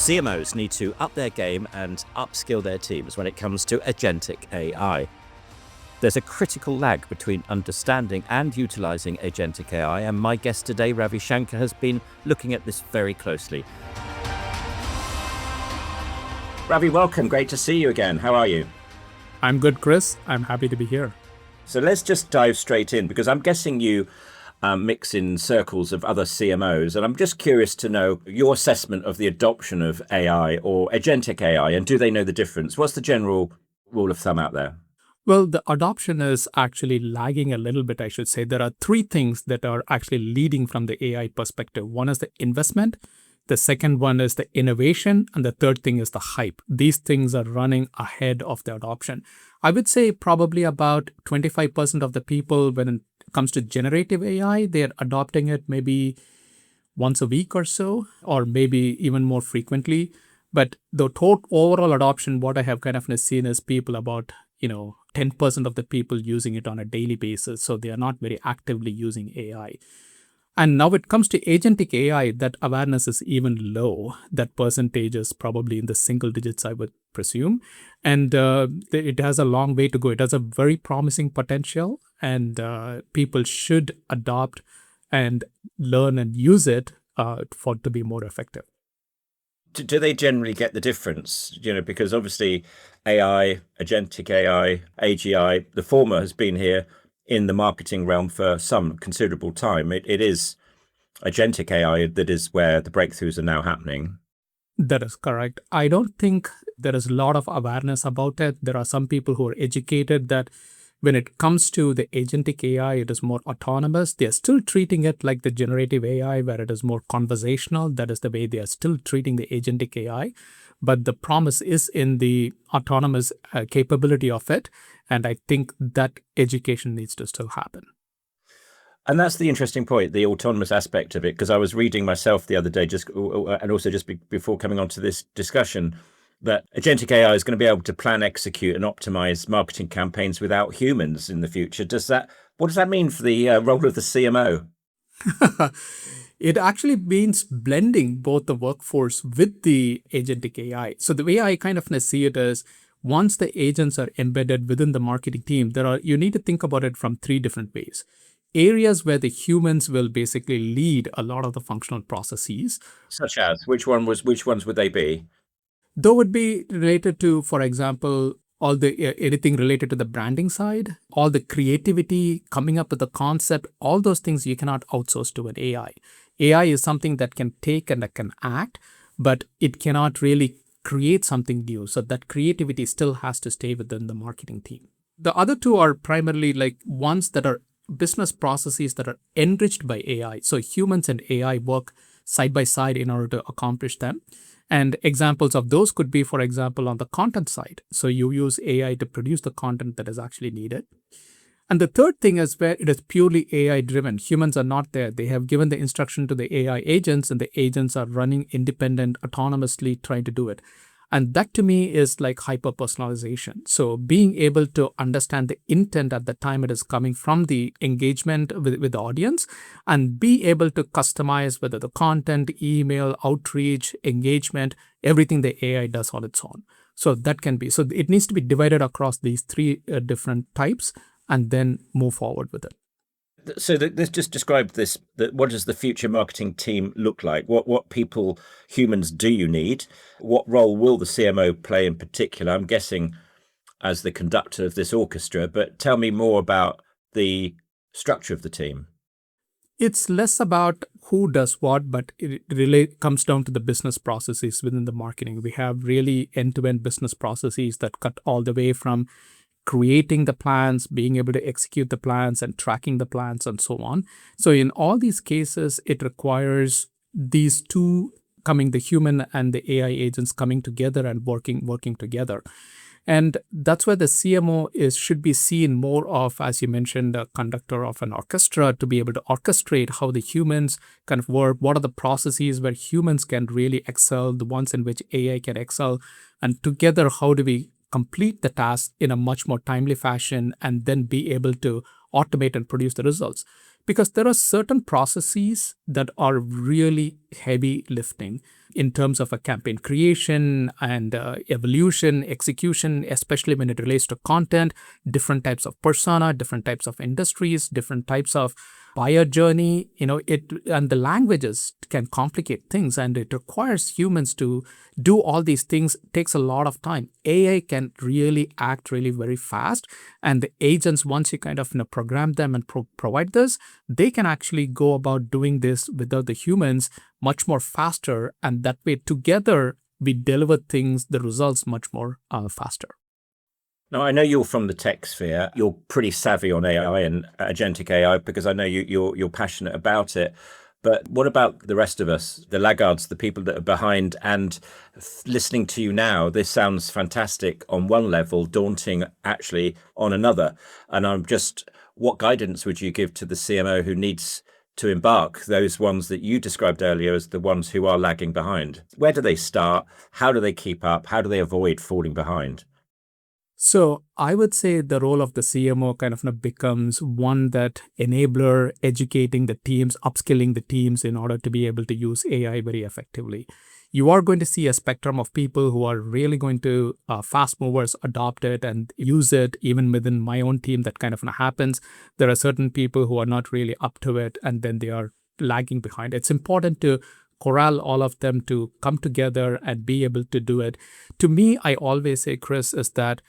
CMOs need to up their game and upskill their teams when it comes to agentic AI. There's a critical lag between understanding and utilizing agentic AI, and my guest today, Ravi Shankar, has been looking at this very closely. Ravi, welcome. Great to see you again. How are you? I'm good, Chris. I'm happy to be here. So let's just dive straight in, because I'm guessing you mix in circles of other CMOs, and I'm just curious to know your assessment of the adoption of AI or agentic AI, and do they know the difference? What's the general rule of thumb out there? Well, the adoption is actually lagging a little bit, I should say. There are three things that are actually leading from the AI perspective. One is the investment, the second one is the innovation, and the third thing is the hype. These things are running ahead of the adoption. I would say probably about 25% of the people, when it comes to generative AI, they're adopting it maybe once a week or so, or maybe even more frequently. But the total overall adoption, what I have kind of seen is people about 10% of the people using it on a daily basis. So they are not very actively using AI. And now it comes to agentic AI, that awareness is even low. That percentage is probably in the single digits, I would presume. And it has a long way to go. It has a very promising potential, and people should adopt and learn and use it to be more effective. Do they generally get the difference? Because obviously AI, agentic AI, AGI, the former has been here in the marketing realm for some considerable time. It is agentic AI that is where the breakthroughs are now happening. That is correct. I don't think there is a lot of awareness about it. There are some people who are educated that when it comes to the agentic AI, it is more autonomous. They are still treating it like the generative AI, where it is more conversational. That is the way they are still treating the agentic AI. But the promise is in the autonomous capability of it. And I think that education needs to still happen. And that's the interesting point, the autonomous aspect of it, because I was reading myself the other day, and also before coming on to this discussion, that agentic AI is going to be able to plan, execute, and optimize marketing campaigns without humans in the future. What does that mean for the role of the CMO? It actually means blending both the workforce with the agentic AI. So the way I kind of see it is, once the agents are embedded within the marketing team, you need to think about it from three different ways. Areas where the humans will basically lead a lot of the functional processes. Such as, which ones would they be? Though would be related to, for example, all the anything related to the branding side, all the creativity, coming up with the concept, all those things you cannot outsource to an AI. AI is something that can take and that can act, but it cannot really create something new. So that creativity still has to stay within the marketing team. The other two are primarily like ones that are business processes that are enriched by AI. So humans and AI work side by side in order to accomplish them. And examples of those could be, for example, on the content side. So you use AI to produce the content that is actually needed. And the third thing is where it is purely AI driven. Humans are not there. They have given the instruction to the AI agents, and the agents are running independent, autonomously trying to do it. And that to me is like hyper-personalization. So being able to understand the intent at the time it is coming from the engagement with the audience, and be able to customize whether the content, email, outreach, engagement, everything the AI does on its own. So that can be, so it needs to be divided across these three different types and then move forward with it. So let's just describe this. What does the future marketing team look like? What people, humans, do you need? What role will the CMO play in particular? I'm guessing as the conductor of this orchestra, but tell me more about the structure of the team. It's less about who does what, but it really comes down to the business processes within the marketing. We have really end-to-end business processes that cut all the way from creating the plans, being able to execute the plans, and tracking the plans, and so on. So in all these cases, it requires these two the human and the AI agents coming together and working together. And that's where the CMO should be seen more of, as you mentioned, a conductor of an orchestra, to be able to orchestrate how the humans kind of work. What are the processes where humans can really excel, the ones in which AI can excel, and together, how do we complete the task in a much more timely fashion and then be able to automate and produce the results? Because there are certain processes that are really heavy lifting. in terms of a campaign creation and evolution, execution, especially when it relates to content, different types of persona, different types of industries, different types of buyer journey. It and the languages can complicate things, and it requires humans to do all these things. It takes a lot of time. AI can really act really very fast, and the agents, once you kind of program them and provide this, they can actually go about doing this without the humans much more faster, and that way together we deliver things, the results much more faster. Now, I know you're from the tech sphere. You're pretty savvy on AI and agentic AI because I know you're passionate about it. But what about the rest of us, the laggards, the people that are behind? And listening to you now, this sounds fantastic on one level, daunting actually on another. And what guidance would you give to the CMO who needs to embark, those ones that you described earlier as the ones who are lagging behind? Where do they start? How do they keep up? How do they avoid falling behind? So I would say the role of the CMO kind of becomes one that enabler, educating the teams, upskilling the teams in order to be able to use AI very effectively. You are going to see a spectrum of people who are really going to fast movers adopt it and use it. Even within my own team, that kind of happens. There are certain people who are not really up to it, and then they are lagging behind. It's important to corral all of them to come together and be able to do it. To me, I always say, Chris, is that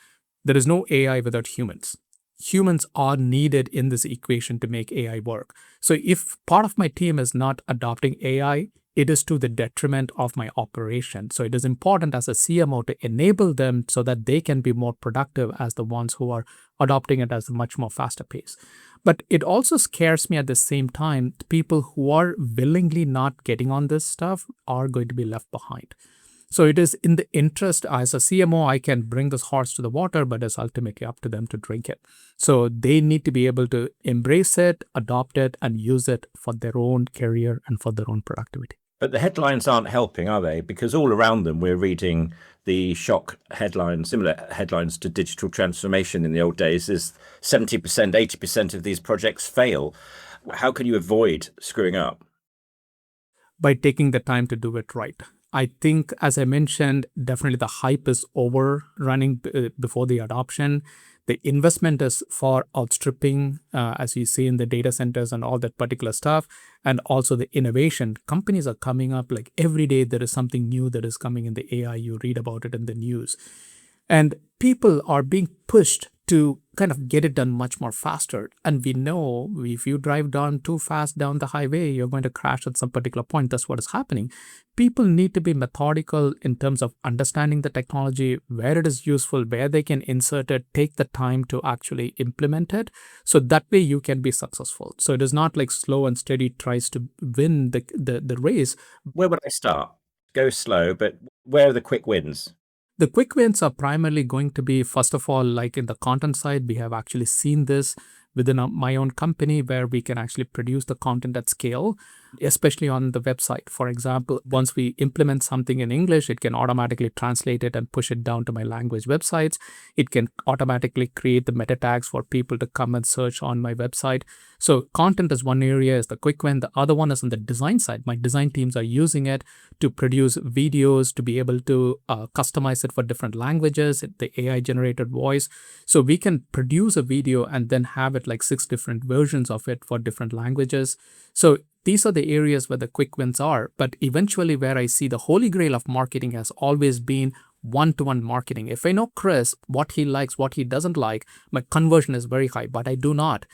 there is no AI without humans. Humans are needed in this equation to make AI work. So if part of my team is not adopting AI, it is to the detriment of my operation. So it is important as a CMO to enable them so that they can be more productive as the ones who are adopting it at a much more faster pace. But it also scares me at the same time, people who are willingly not getting on this stuff are going to be left behind. So it is in the interest, as a CMO, I can bring this horse to the water, but it's ultimately up to them to drink it. So they need to be able to embrace it, adopt it, and use it for their own career and for their own productivity. But the headlines aren't helping, are they? Because all around them, we're reading the shock headlines, similar headlines to digital transformation in the old days, is 70%, 80% of these projects fail. How can you avoid screwing up? By taking the time to do it right. I think, as I mentioned, definitely the hype is overrunning before the adoption. The investment is far outstripping, as you see in the data centers and all that particular stuff. And also the innovation. Companies are coming up like every day there is something new that is coming in the AI. You read about it in the news. And people are being pushed to kind of get it done much more faster. And we know if you drive down too fast down the highway, you're going to crash at some particular point. That's what is happening. People need to be methodical in terms of understanding the technology, where it is useful, where they can insert it, take the time to actually implement it. So that way you can be successful. So it is not like slow and steady tries to win the race. Where would I start? Go slow, but where are the quick wins? The quick wins are primarily going to be, first of all, like in the content side, we have actually seen this within my own company where we can actually produce the content at scale, especially on the website. For example, once we implement something in English, it can automatically translate it and push it down to my language websites. It can automatically create the meta tags for people to come and search on my website. So content is one area, is the quick win. The other one is on the design side. My design teams are using it to produce videos, to be able to customize it for different languages, the AI generated voice. So we can produce a video and then have it like 6 different versions of it for different languages. So these are the areas where the quick wins are. But eventually where I see the holy grail of marketing has always been one-to-one marketing. If I know Chris, what he likes, what he doesn't like, my conversion is very high, but I do not.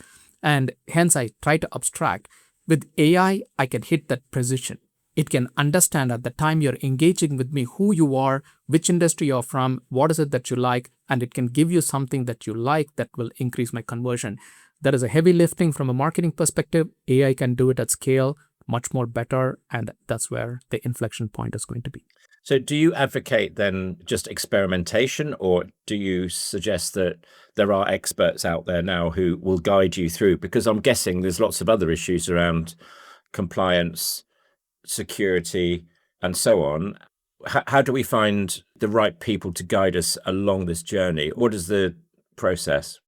And hence I try to abstract. With AI, I can hit that precision. It can understand at the time you're engaging with me who you are, which industry you're from, what is it that you like, and it can give you something that you like that will increase my conversion. That is a heavy lifting from a marketing perspective. AI can do it at scale, much more better, and that's where the inflection point is going to be. So do you advocate then just experimentation, or do you suggest that there are experts out there now who will guide you through? Because I'm guessing there's lots of other issues around compliance, security, and so on. How do we find the right people to guide us along this journey? What is the process?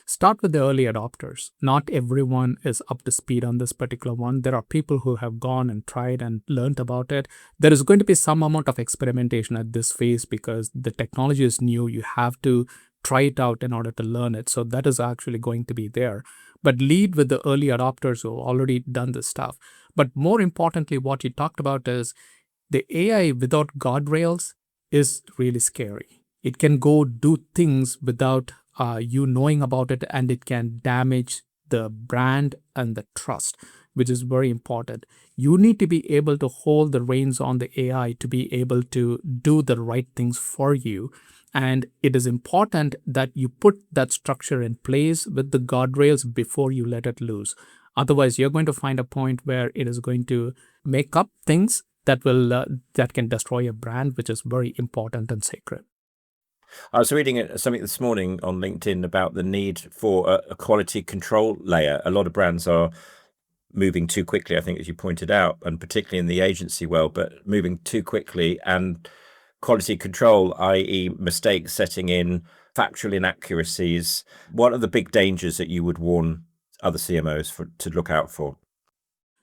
Start with the early adopters. Not everyone is up to speed on this particular one. There are people who have gone and tried and learned about it. There is going to be some amount of experimentation at this phase because the technology is new. You have to try it out in order to learn it. So that is actually going to be there. But lead with the early adopters who have already done this stuff. But more importantly, what you talked about is the AI without guardrails is really scary. It can go do things without you knowing about it, and it can damage the brand and the trust, which is very important. You need to be able to hold the reins on the AI to be able to do the right things for you. And it is important that you put that structure in place with the guardrails before you let it loose. Otherwise, you're going to find a point where it is going to make up things that can destroy a brand, which is very important and sacred. I was reading something this morning on LinkedIn about the need for a quality control layer. A lot of brands are moving too quickly, I think, as you pointed out, and particularly in the agency world, but moving too quickly, and quality control, i.e. mistakes setting in, factual inaccuracies. What are the big dangers that you would warn other CMOs to look out for?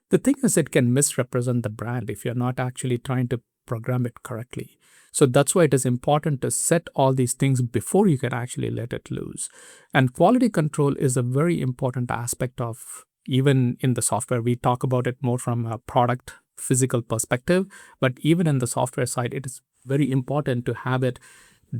The thing is, it can misrepresent the brand if you're not actually trying to program it correctly. So that's why it is important to set all these things before you can actually let it loose. And quality control is a very important aspect of, even in the software. We talk about it more from a product physical perspective, but even in the software side, it is very important to have it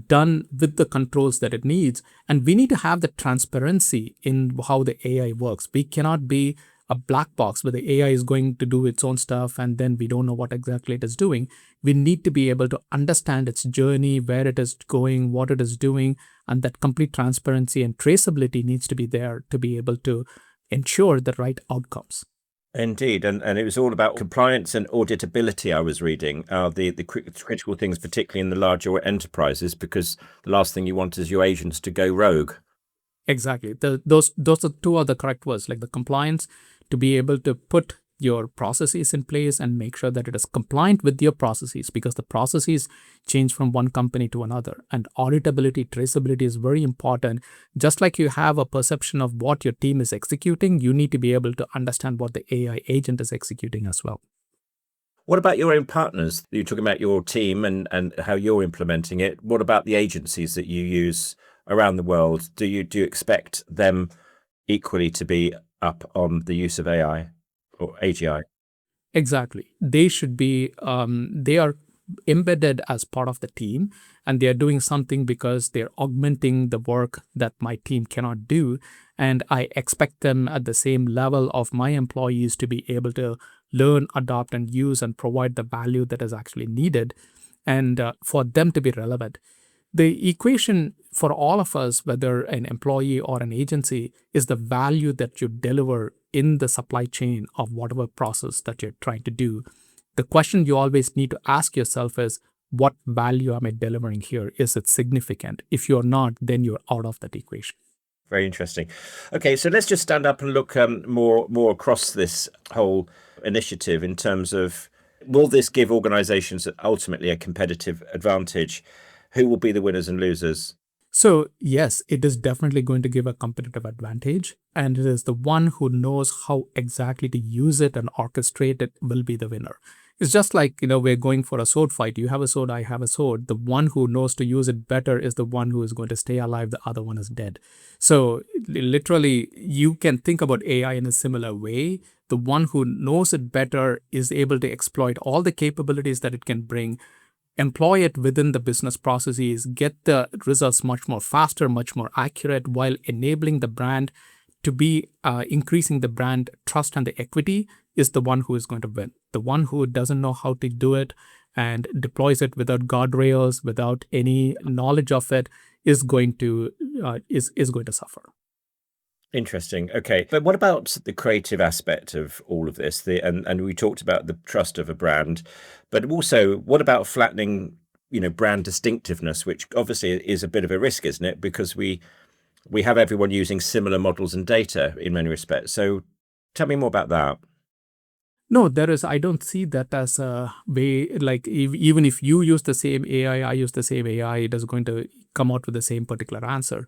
done with the controls that it needs. And we need to have the transparency in how the AI works. We cannot be a black box where the AI is going to do its own stuff and then we don't know what exactly it is doing. We need to be able to understand its journey, where it is going, what it is doing, and that complete transparency and traceability needs to be there to be able to ensure the right outcomes. Indeed, and it was all about compliance and auditability. I was reading the critical things, particularly in the larger enterprises, because the last thing you want is your agents to go rogue. Exactly. Those are two of the correct words, like the compliance, to be able to put your processes in place and make sure that it is compliant with your processes, because the processes change from one company to another. And auditability, traceability is very important. Just like you have a perception of what your team is executing, you need to be able to understand what the AI agent is executing as well. What about your own partners? You're talking about your team and how you're implementing it. What about the agencies that you use around the world? Do you expect them equally to be up on the use of AI or AGI? Exactly. They should be, they are embedded as part of the team, and they are doing something because they're augmenting the work that my team cannot do. And I expect them at the same level of my employees to be able to learn, adopt, and use and provide the value that is actually needed, and for them to be relevant. The equation for all of us, whether an employee or an agency, is the value that you deliver in the supply chain of whatever process that you're trying to do. The question you always need to ask yourself is, what value am I delivering here? Is it significant? If you're not, then you're out of that equation. Very interesting. Okay, so let's just stand up and look more across this whole initiative in terms of, will this give organizations ultimately a competitive advantage? Who will be the winners and losers? So yes, it is definitely going to give a competitive advantage, and it is the one who knows how exactly to use it and orchestrate it will be the winner. It's just like, we're going for a sword fight. You have a sword, I have a sword. The one who knows to use it better is the one who is going to stay alive. The other one is dead. So literally, you can think about AI in a similar way. The one who knows it better is able to exploit all the capabilities that it can bring, employ it within the business processes, get the results much more faster, much more accurate, while enabling the brand to be increasing the brand trust and the equity, is the one who is going to win. The one who doesn't know how to do it and deploys it without guardrails, without any knowledge of it, is going to suffer. Interesting. Okay. But what about the creative aspect of all of this? And we talked about the trust of a brand, but also what about flattening, brand distinctiveness, which obviously is a bit of a risk, isn't it? Because we have everyone using similar models and data in many respects. So tell me more about that. No, I don't see that as a way, like even if you use the same AI, I use the same AI, it is going to come out with the same particular answer.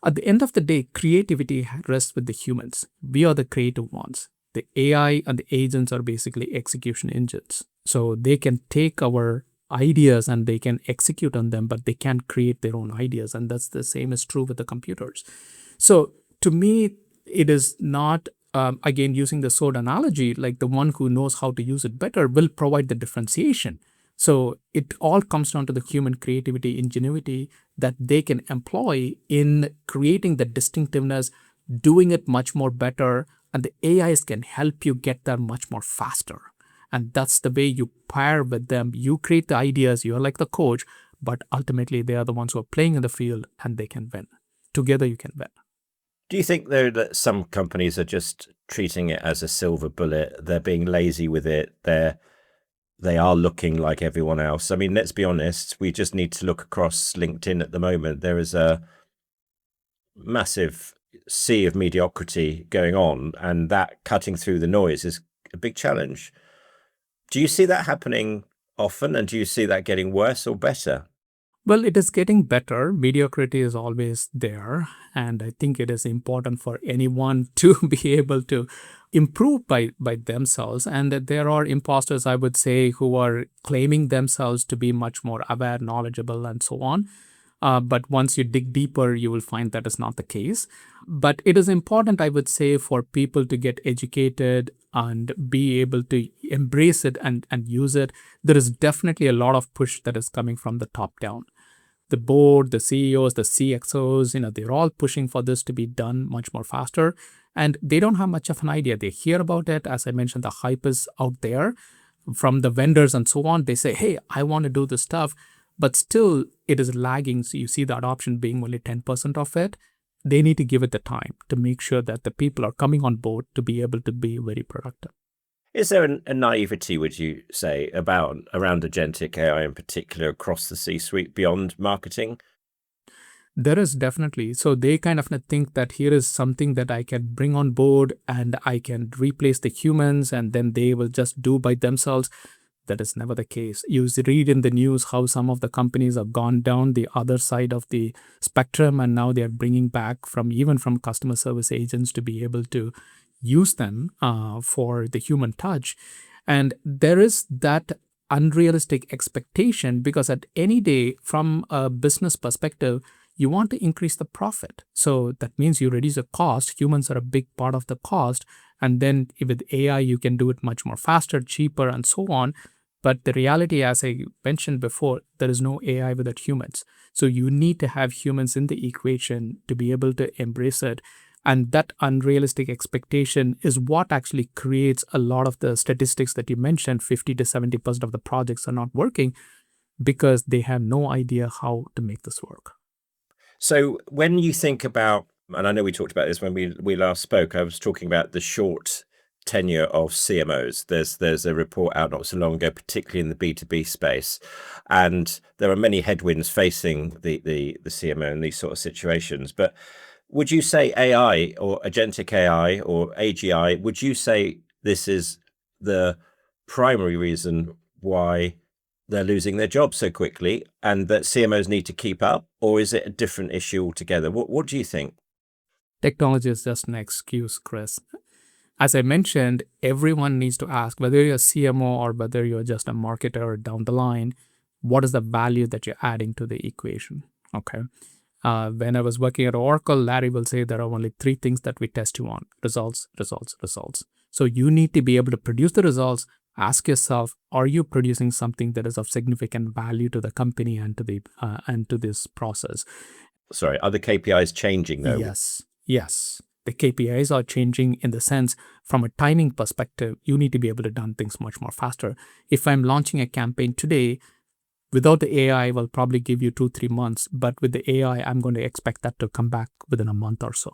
At the end of the day, creativity rests with the humans. We are the creative ones. The AI and the agents are basically execution engines. So they can take our ideas and they can execute on them, but they can't create their own ideas. And that's the same is true with the computers. So to me, it is not, again, using the sword analogy, like the one who knows how to use it better will provide the differentiation. So it all comes down to the human creativity, ingenuity that they can employ in creating the distinctiveness, doing it much more better, and the AIs can help you get there much more faster. And that's the way you pair with them. You create the ideas, you're like the coach, but ultimately they are the ones who are playing in the field and they can win. Together you can win. Do you think, though, that some companies are just treating it as a silver bullet? They're being lazy with it. They are looking like everyone else. I mean, let's be honest. We just need to look across LinkedIn at the moment. There is a massive sea of mediocrity going on, and that cutting through the noise is a big challenge. Do you see that happening often, and do you see that getting worse or better? Well, it is getting better. Mediocrity is always there. And I think it is important for anyone to be able to improve by themselves. And that there are imposters, I would say, who are claiming themselves to be much more aware, knowledgeable, and so on. But once you dig deeper, you will find that is not the case. But it is important, I would say, for people to get educated and be able to embrace it and use it. There is definitely a lot of push that is coming from the top down. The board, the CEOs, the CXOs, they're all pushing for this to be done much more faster. And they don't have much of an idea. They hear about it. As I mentioned, the hype is out there from the vendors and so on. They say, hey, I want to do this stuff. But still, it is lagging. So you see the adoption being only 10% of it. They need to give it the time to make sure that the people are coming on board to be able to be very productive. Is there a naivety, would you say, around agentic AI in particular across the C-suite beyond marketing? There is definitely. So they kind of think that here is something that I can bring on board and I can replace the humans and then they will just do by themselves. That is never the case. You read in the news how some of the companies have gone down the other side of the spectrum and now they are bringing back even from customer service agents to be able to use them for the human touch. And there is that unrealistic expectation because at any day, from a business perspective, you want to increase the profit. So that means you reduce the cost. Humans are a big part of the cost. And then with AI, you can do it much more faster, cheaper, and so on. But the reality, as I mentioned before, there is no AI without humans. So you need to have humans in the equation to be able to embrace it. And that unrealistic expectation is what actually creates a lot of the statistics that you mentioned. 50 to 70% of the projects are not working because they have no idea how to make this work. So when you think about, and I know we talked about this when we last spoke, I was talking about the short tenure of CMOs. There's a report out not so long ago, particularly in the B2B space, and there are many headwinds facing the CMO in these sort of situations. But would you say AI or agentic AI or AGI, would you say this is the primary reason why they're losing their jobs so quickly and that CMOs need to keep up? Or is it a different issue altogether? What do you think? Technology is just an excuse, Chris. As I mentioned, everyone needs to ask whether you're a CMO or whether you're just a marketer down the line, what is the value that you're adding to the equation? Okay. When I was working at Oracle, Larry will say there are only 3 things that we test you on: results, results, results. So you need to be able to produce the results. Ask yourself, are you producing something that is of significant value to the company and to this process? Sorry, are the KPIs changing though? Yes. The KPIs are changing in the sense from a timing perspective, you need to be able to do things much more faster. If I'm launching a campaign today, without the AI, I will probably give you 2-3 months. But with the AI, I'm going to expect that to come back within a month or so.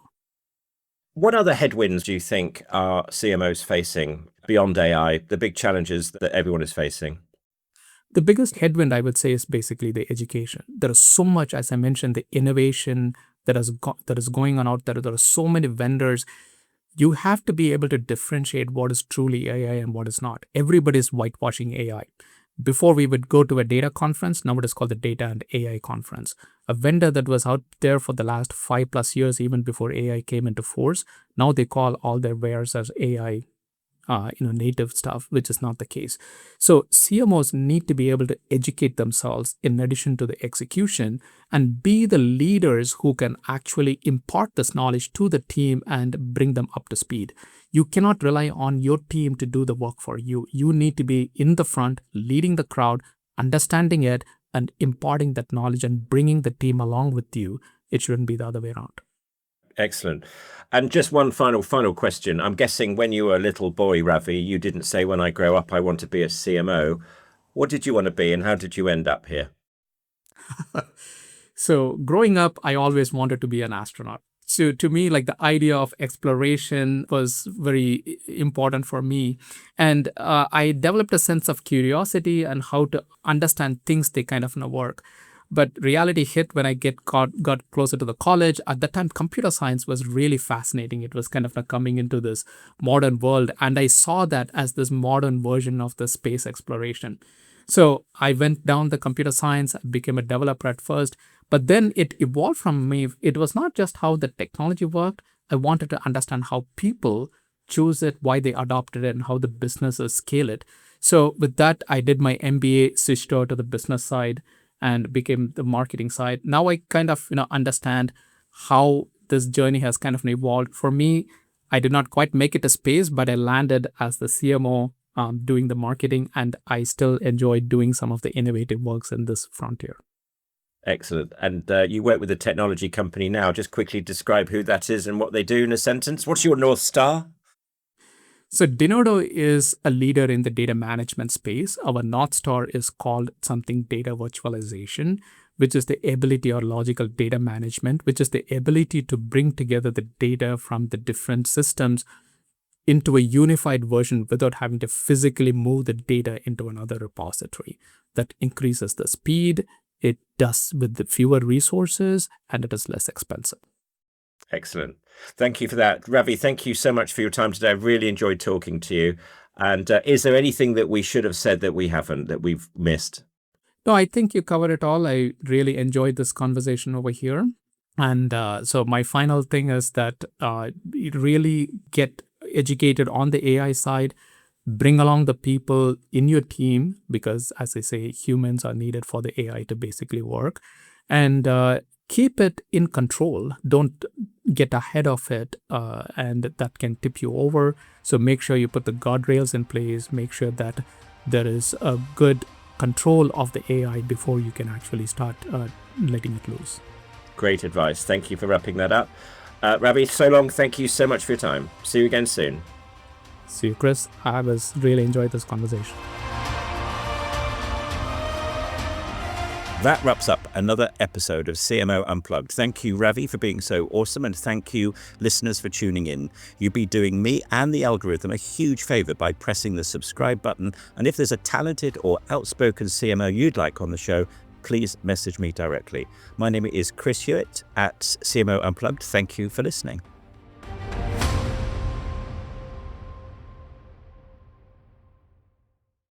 What other headwinds do you think are CMOs facing beyond AI, the big challenges that everyone is facing? The biggest headwind, I would say, is basically the education. There is so much, as I mentioned, the innovation that is going on out there. There are so many vendors. You have to be able to differentiate what is truly AI and what is not. Everybody's whitewashing AI. Before we would go to a data conference, now it is called the Data and AI Conference. A vendor that was out there for the last 5+ years, even before AI came into force, now they call all their wares as AI native stuff, which is not the case. So CMOs need to be able to educate themselves in addition to the execution and be the leaders who can actually impart this knowledge to the team and bring them up to speed. You cannot rely on your team to do the work for you. You need to be in the front, leading the crowd, understanding it, and imparting that knowledge and bringing the team along with you. It shouldn't be the other way around. Excellent. And just one final question. I'm guessing when you were a little boy, Ravi, you didn't say, when I grow up, I want to be a CMO. What did you want to be and how did you end up here? So growing up, I always wanted to be an astronaut. So to me, like the idea of exploration was very important for me. And I developed a sense of curiosity and how to understand things they kind of work. But reality hit when I got closer to the college. At that time, computer science was really fascinating. It was kind of coming into this modern world. And I saw that as this modern version of the space exploration. So I went down the computer science, became a developer at first, but then it evolved from me. It was not just how the technology worked. I wanted to understand how people choose it, why they adopted it, and how the businesses scale it. So with that, I did my MBA, switched over to the business side, and became the marketing side. Now I kind of understand how this journey has kind of evolved. For me, I did not quite make it to space, but I landed as the CMO doing the marketing, and I still enjoy doing some of the innovative works in this frontier. Excellent. And you work with a technology company now. Just quickly describe who that is and what they do in a sentence. What's your North Star? So Denodo is a leader in the data management space. Our North Star is called something data virtualization, which is the ability, or logical data management, which is the ability to bring together the data from the different systems into a unified version without having to physically move the data into another repository. That increases the speed, it does with the fewer resources, and it is less expensive. Excellent. Thank you for that. Ravi, thank you so much for your time today. I've really enjoyed talking to you. And is there anything that we should have said that we haven't, that we've missed? No, I think you covered it all. I really enjoyed this conversation over here. And so my final thing is that really get educated on the AI side, bring along the people in your team, because as I say, humans are needed for the AI to basically work, and keep it in control. Don't get ahead of it, and that can tip you over. So make sure you put the guardrails in place, make sure that there is a good control of the AI before you can actually start letting it loose. Great advice. Thank you for wrapping that up. Ravi, so long. Thank you so much for your time. See you again soon. See you, Chris. I was really enjoyed this conversation. That wraps up another episode of CMO Unplugged. Thank you, Ravi, for being so awesome, and thank you, listeners, for tuning in. You'd be doing me and the algorithm a huge favor by pressing the subscribe button, and if there's a talented or outspoken CMO you'd like on the show, please message me directly. My name is Chris Hewitt at CMO Unplugged. Thank you for listening.